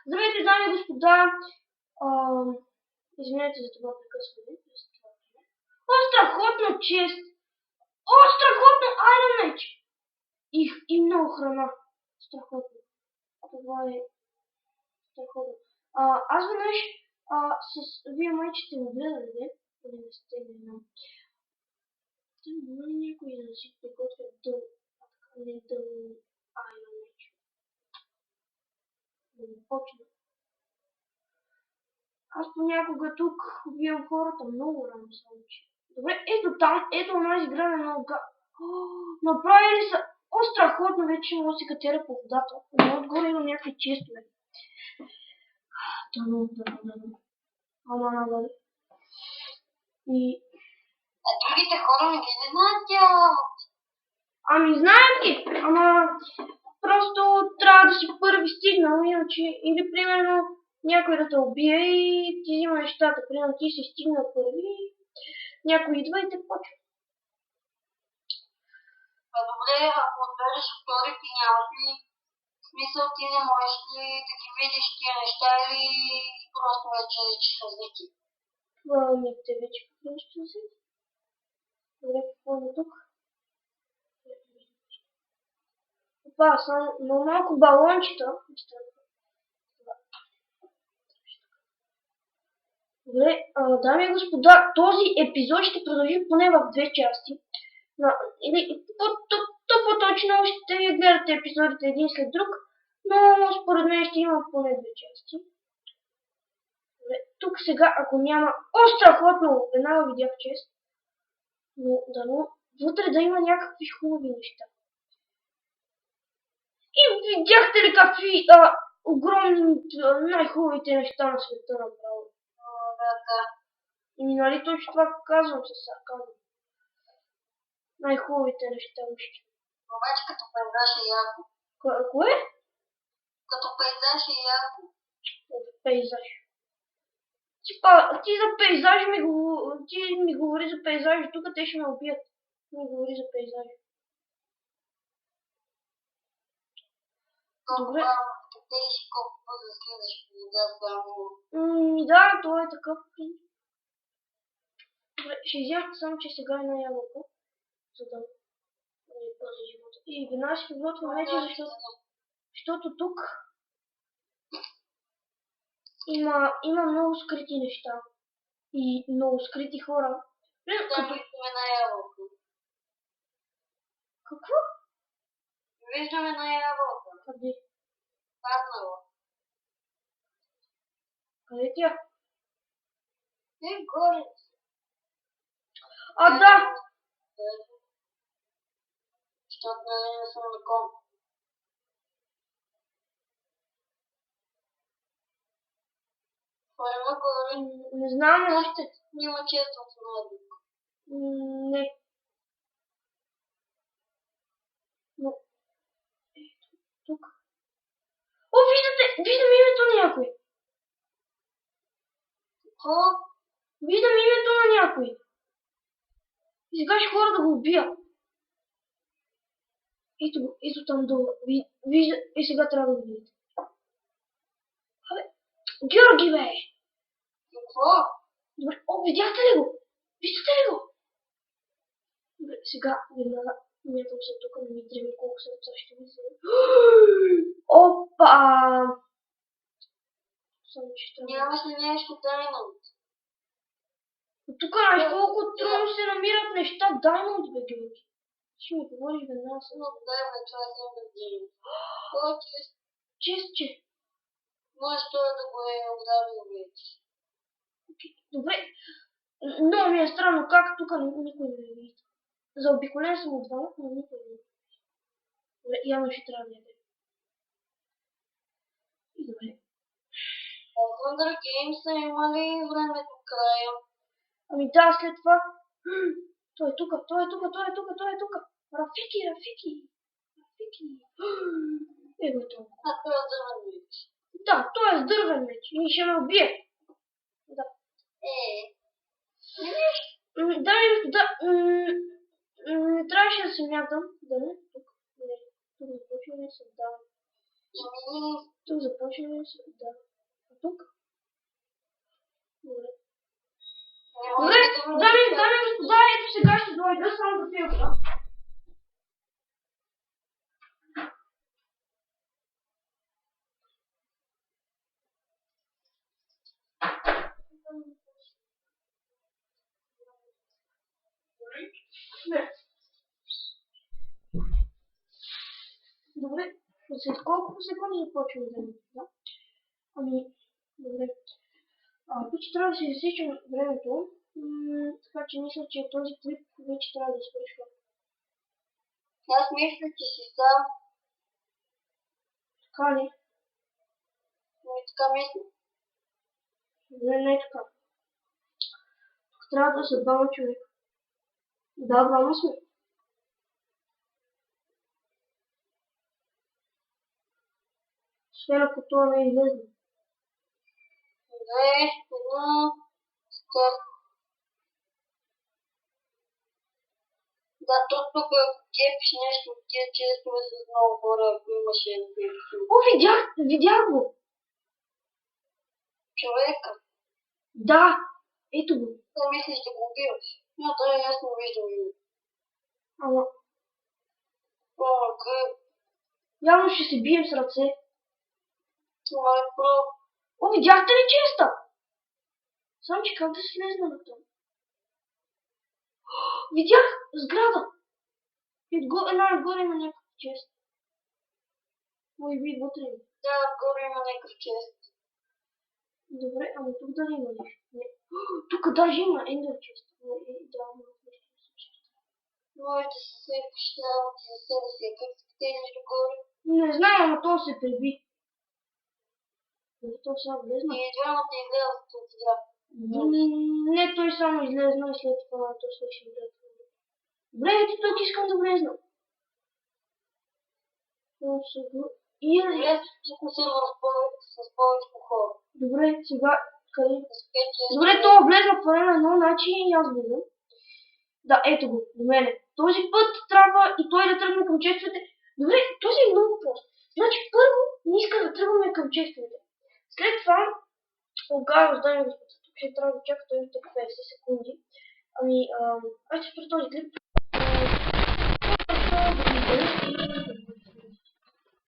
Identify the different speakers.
Speaker 1: Здравейте, дами и господа! Извинете за това прекъсване. О, страхотна чест! О, страхотно Iron Match! И много храна. Страхотно. Това е страхотно. Аз веднъж вие майче сте го гледали, не? Или не сте, не знам. Има ли някой да си приготвя дъл Iron Match? Да не почна. Аз понякога тук убивам хората много рано само че. Добре, ето там, ето една изграна много направили са. О, страхотно, вече може да се катеря по водата. Но отгоре има някакви честове. Ама, и...
Speaker 2: А другите хора не ги не знаят тя.
Speaker 1: Ами знаят ги, ама просто трябва да си първи стигнал, иначе или примерно някой да те убие и ти взима нещата. Примерно ти си стигнал първи, някой идва и те почва.
Speaker 2: Добре, ако отбереш втори, ти нямаш ли смисъл, ти не можеш ли да ги видиш тия неща или просто вече личиш развити?
Speaker 1: Това те вече какво нещо си? Добре, какво е тук? Това са малко балончета. Добре, дами и господа, този епизод ще продължи поне в две части. Или по-точно ще гледате епизодите един след друг, но според мен ще има поне две части. Добре, тук сега, ако няма... О, страхотно! Веднага видях чест. Но дано вътре да има някакви хубави неща. И видяхте ли какви огромни, най-хубавите неща на света направо?
Speaker 2: Да.
Speaker 1: И нали точно това казвам със сарказъм. Най-хубавите неща още.
Speaker 2: Обаче като пейзаж е яко.
Speaker 1: Кое?
Speaker 2: Като пейзаж е яко.
Speaker 1: Пейзаж. Ти за пейзаж ми говори за пейзаж, тук те ще ме убият. Ми говори за пейзаж. Добре.
Speaker 2: Те си колко да следваш да само.
Speaker 1: Да, това е такъв. Добре, ще изям само, че сега е на ябълка, за да не пази живота. И веднага ще подготвя вече, защото тук има много скрити неща и много скрити хора.
Speaker 2: Там виждаме на ябълка.
Speaker 1: Какво?
Speaker 2: Виждаме на ябълка.
Speaker 1: Къде?
Speaker 2: Паднала.
Speaker 1: Къде тя?
Speaker 2: Горе.
Speaker 1: Да!
Speaker 2: Защото не съм на комп.
Speaker 1: Не знам още.
Speaker 2: Няма често от надък.
Speaker 1: Не. Но... Тук. О, виждам името на някой.
Speaker 2: Какво?
Speaker 1: Виждам името на някой. И сега ще хора да го убия. Ето там долу. Вижда, и сега трябва да го видите. Абе, Георги, бе!
Speaker 2: Какво?
Speaker 1: Добре, видяхте ли го? Виждате ли го? Добре, сега веднага мятам се тук, не ми трябва колко сърца ще ви взема. Опа! Само че трябва...
Speaker 2: Нямаш ли нещо Diamond?
Speaker 1: Тук знаеш колко трудно се намират неща Diamond, бе, Георги. Ще ми говориш веднага с...
Speaker 2: Много дай, това е само един.
Speaker 1: Чест, че...
Speaker 2: Може той да го е ударил вече.
Speaker 1: Добре. Много ми е странно как тук никой не ме вижда. Заобиколен съм от двамата, но никой не ме вижда. Добре, явно ще трябва да яде. И добре.
Speaker 2: В Hunger Games има ли време до края?
Speaker 1: Ами да, след това... Той е тук. Рафики. Его е толкова.
Speaker 2: А той е дървен меч.
Speaker 1: Да, той е с дървен меч и ще ме убие. Да. Да, не трябваше да се мятам. Да, не, тук. Не, тук започваме с да. Тук започваме с... Да. А тук? Добре. Добре, дами и господа, ето сега ще дойда само за филма. Добре, след колко секунди започваме да? Ами, добре. Тук трябва да се засичам времето, така че мисля, че този клип вече трябва да свършва.
Speaker 2: Аз мисля, че си сам.
Speaker 1: Така ли?
Speaker 2: Не така мисля.
Speaker 1: Не е така. Тук трябва да са двама човека. Да, двама сме. Освен ако това не е излезно.
Speaker 2: Две, едно, старт. Да, тук кепиш нещо от тия честове с много хора, ако имаше ефективно.
Speaker 1: О, видях го!
Speaker 2: Човека.
Speaker 1: Да, ето го.
Speaker 2: Да мислиш да го убиваш. Но той е ясно виждал и.
Speaker 1: Ама,
Speaker 2: Гъб.
Speaker 1: явно ще се бием с ръце.
Speaker 2: Това е про.
Speaker 1: О, видяхте ли честа? Само че как да слезна на това? Видях сграда. Една отгоре има някакъв чест. Може би вътре има.
Speaker 2: Да, горе има някакъв чест.
Speaker 1: Добре, ама тук дали има нещо? Не. Тук даже има ендър чест. Да, има нещо с чест.
Speaker 2: Може да се сепиш работи за себе си. Как се стелиш догоре?
Speaker 1: Не знам, ама то се преби. То сега влезна.
Speaker 2: И двамата излязат от сега.
Speaker 1: Не, той само излезна и след това то свърши играта. Добре, ето тук искам да влезна.
Speaker 2: Влез тук сервер с повече хора.
Speaker 1: Добре, сега къде?
Speaker 2: С
Speaker 1: Добре, това влезна в едно начин и аз влизам. Да, ето го, до мене. Този път трябва и той да тръгне към честовете. Добре, този е много прост. Значи първо не иска да тръгваме към честовете. След това, дами и господа, тук ще трябва да чакате още 50 секунди. Ами, аз ще спра този клип.